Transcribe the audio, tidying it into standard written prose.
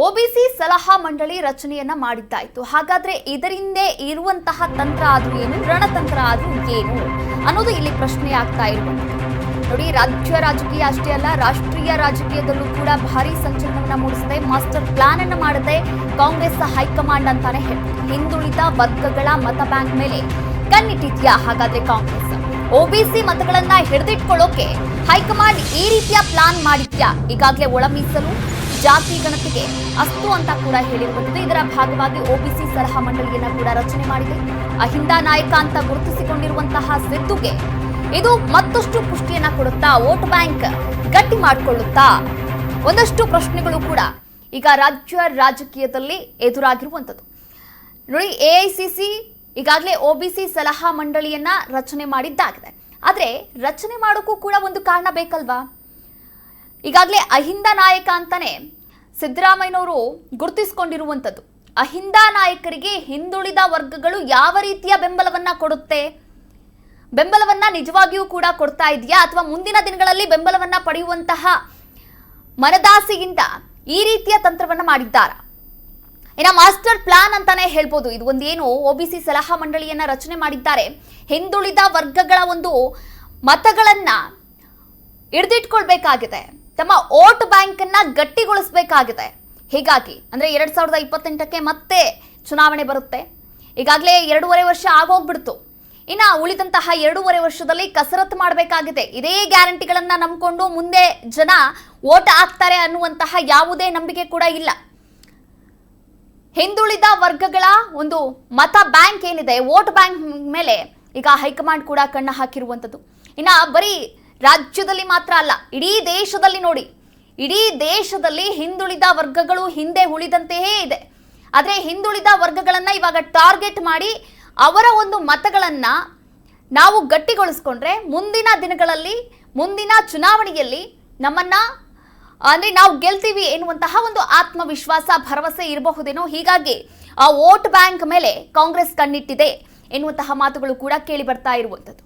OBC ಸಲಹಾ ಮಂಡಳಿ ರಚನೆಯನ್ನ ಮಾಡಿದ್ದಾಯಿತು. ಹಾಗಾದ್ರೆ ಇದರಿಂದ ಇರುವಂತಹ ತಂತ್ರ ಆದ್ರೂ ಏನು, ರಣತಂತ್ರ ಆದ್ರೂ ಏನು ಅನ್ನೋದು ಇಲ್ಲಿ ಪ್ರಶ್ನೆ ಆಗ್ತಾ ಇರುವಂತದ್ದು. ನೋಡಿ, ರಾಜ್ಯ ರಾಜಕೀಯ ಅಷ್ಟೇ ಅಲ್ಲ, ರಾಷ್ಟ್ರೀಯ ರಾಜಕೀಯದಲ್ಲೂ ಕೂಡ ಭಾರಿ ಸಂಚಲನವನ್ನ ಮೂಡಿಸಿದೆ. ಮಾಸ್ಟರ್ ಪ್ಲಾನ್ ಅನ್ನು ಮಾಡಿದೆ ಕಾಂಗ್ರೆಸ್ ಹೈಕಮಾಂಡ್ ಅಂತಾನೆ ಹೇಳ್ತಾರೆ. ಹಿಂದುಳಿದ ವರ್ಗಗಳ ಮತ ಬ್ಯಾಂಕ್ ಮೇಲೆ ಕಣ್ಣಿಟ್ಟಿದ್ಯಾ ಹಾಗಾದ್ರೆ ಕಾಂಗ್ರೆಸ್? ಒಬಿಸಿ ಮತಗಳನ್ನ ಹಿಡಿದಿಟ್ಕೊಳ್ಳೋಕೆ ಹೈಕಮಾಂಡ್ ಈ ರೀತಿಯ ಪ್ಲಾನ್ ಮಾಡಿದ್ಯಾ? ಈಗಾಗಲೇ ಒಳ ಮೀಸಲು ಜಾತಿ ಗಣತಿಗೆ ಅಸ್ತು ಅಂತ ಕೂಡ ಹೇಳಿರುವಂಥದ್ದು. ಇದರ ಭಾಗವಾಗಿ ಒಬಿಸಿ ಸಲಹಾ ಮಂಡಳಿಯನ್ನ ಕೂಡ ರಚನೆ ಮಾಡಿದೆ. ಅಹಿಂದ ನಾಯಕ ಅಂತ ಗುರುತಿಸಿಕೊಂಡಿರುವಂತಹ ಸಿದ್ದುಗೆ ಇದು ಮತ್ತಷ್ಟು ಪುಷ್ಟಿಯನ್ನ ಕೊಡುತ್ತಾ? ವೋಟ್ ಬ್ಯಾಂಕ್ ಗಟ್ಟಿ ಮಾಡಿಕೊಳ್ಳುತ್ತಾ? ಒಂದಷ್ಟು ಪ್ರಶ್ನೆಗಳು ಕೂಡ ಈಗ ರಾಜ್ಯ ರಾಜಕೀಯದಲ್ಲಿ ಎದುರಾಗಿರುವಂಥದ್ದು. ನೋಡಿ, ಎಐಸಿಸಿ ಈಗಾಗಲೇ ಒಬಿಸಿ ಸಲಹಾ ಮಂಡಳಿಯನ್ನ ರಚನೆ ಮಾಡಿದ್ದಾಗಿದೆ. ಆದ್ರೆ ರಚನೆ ಮಾಡೋಕ್ಕೂ ಕೂಡ ಒಂದು ಕಾರಣ ಬೇಕಲ್ವಾ? ಈಗಾಗಲೇ ಅಹಿಂದ ನಾಯಕ ಅಂತಾನೆ ಸಿದ್ದರಾಮಯ್ಯನವರು ಗುರುತಿಸಿಕೊಂಡಿರುವಂಥದ್ದು. ಅಹಿಂದ ನಾಯಕರಿಗೆ ಹಿಂದುಳಿದ ವರ್ಗಗಳು ಯಾವ ರೀತಿಯ ಬೆಂಬಲವನ್ನ ಕೊಡುತ್ತೆ? ಬೆಂಬಲವನ್ನ ನಿಜವಾಗಿಯೂ ಕೂಡ ಕೊಡ್ತಾ ಇದೆಯಾ, ಅಥವಾ ಮುಂದಿನ ದಿನಗಳಲ್ಲಿ ಬೆಂಬಲವನ್ನ ಪಡೆಯುವಂತಹ ಮನದಾಸೆಯಿಂದ ಈ ರೀತಿಯ ತಂತ್ರವನ್ನ ಮಾಡಿದ್ದಾರಾ? ಇನ್ನು ಮಾಸ್ಟರ್ ಪ್ಲಾನ್ ಅಂತಾನೆ ಹೇಳ್ಬೋದು. ಇದು ಒಂದೇನು ಒಬಿಸಿ ಸಲಹಾ ಮಂಡಳಿಯನ್ನ ರಚನೆ ಮಾಡಿದ್ದಾರೆ, ಹಿಂದುಳಿದ ವರ್ಗಗಳ ಒಂದು ಮತಗಳನ್ನ ಹಿಡಿದಿಟ್ಕೊಳ್ಬೇಕಾಗಿದೆ, ತಮ್ಮ ವೋಟ್ ಬ್ಯಾಂಕ್ ಅನ್ನ ಗಟ್ಟಿಗೊಳಿಸಬೇಕಾಗಿದೆ. ಹೀಗಾಗಿ ಅಂದ್ರೆ 2028ಕ್ಕೆ ಮತ್ತೆ ಚುನಾವಣೆ ಬರುತ್ತೆ. ಈಗಾಗಲೇ 2.5 ವರ್ಷ ಆಗೋಗ್ಬಿಡ್ತು. ಇನ್ನು ಉಳಿದಂತಹ 2.5 ವರ್ಷದಲ್ಲಿ ಕಸರತ್ತು ಮಾಡಬೇಕಾಗಿದೆ. ಇದೇ ಗ್ಯಾರಂಟಿಗಳನ್ನ ನಂಬಿಕೊಂಡು ಮುಂದೆ ಜನ ವೋಟ್ ಹಾಕ್ತಾರೆ ಅನ್ನುವಂತಹ ಯಾವುದೇ ನಂಬಿಕೆ ಕೂಡ ಇಲ್ಲ. ಹಿಂದುಳಿದ ವರ್ಗಗಳ ಒಂದು ಮತ ಬ್ಯಾಂಕ್ ಏನಿದೆ, ವೋಟ್ ಬ್ಯಾಂಕ್ ಮೇಲೆ ಈಗ ಹೈಕಮಾಂಡ್ ಕೂಡ ಕಣ್ಣು ಹಾಕಿರುವಂಥದ್ದು. ಇನ್ನು ಬರೀ ರಾಜ್ಯದಲ್ಲಿ ಮಾತ್ರ ಅಲ್ಲ, ಇಡೀ ದೇಶದಲ್ಲಿ ನೋಡಿ, ಇಡೀ ದೇಶದಲ್ಲಿ ಹಿಂದುಳಿದ ವರ್ಗಗಳು ಹಿಂದೆ ಉಳಿದಂತೆಯೇ ಇದೆ. ಆದರೆ ಹಿಂದುಳಿದ ವರ್ಗಗಳನ್ನ ಇವಾಗ ಟಾರ್ಗೆಟ್ ಮಾಡಿ ಅವರ ಒಂದು ಮತಗಳನ್ನ ನಾವು ಗಟ್ಟಿಗೊಳಿಸ್ಕೊಂಡ್ರೆ ಮುಂದಿನ ದಿನಗಳಲ್ಲಿ, ಮುಂದಿನ ಚುನಾವಣೆಯಲ್ಲಿ ನಮ್ಮನ್ನ ಅಂದ್ರೆ ನಾವು ಗೆಲ್ತೀವಿ ಎನ್ನುವಂತಹ ಒಂದು ಆತ್ಮವಿಶ್ವಾಸ, ಭರವಸೆ ಇರಬಹುದೇನೋ. ಹೀಗಾಗಿ ಆ ವೋಟ್ ಬ್ಯಾಂಕ್ ಮೇಲೆ ಕಾಂಗ್ರೆಸ್ ಕಣ್ಣಿಟ್ಟಿದೆ ಎನ್ನುವಂತಹ ಮಾತುಗಳು ಕೂಡ ಕೇಳಿ ಬರ್ತಾ ಇರುವಂಥದ್ದು.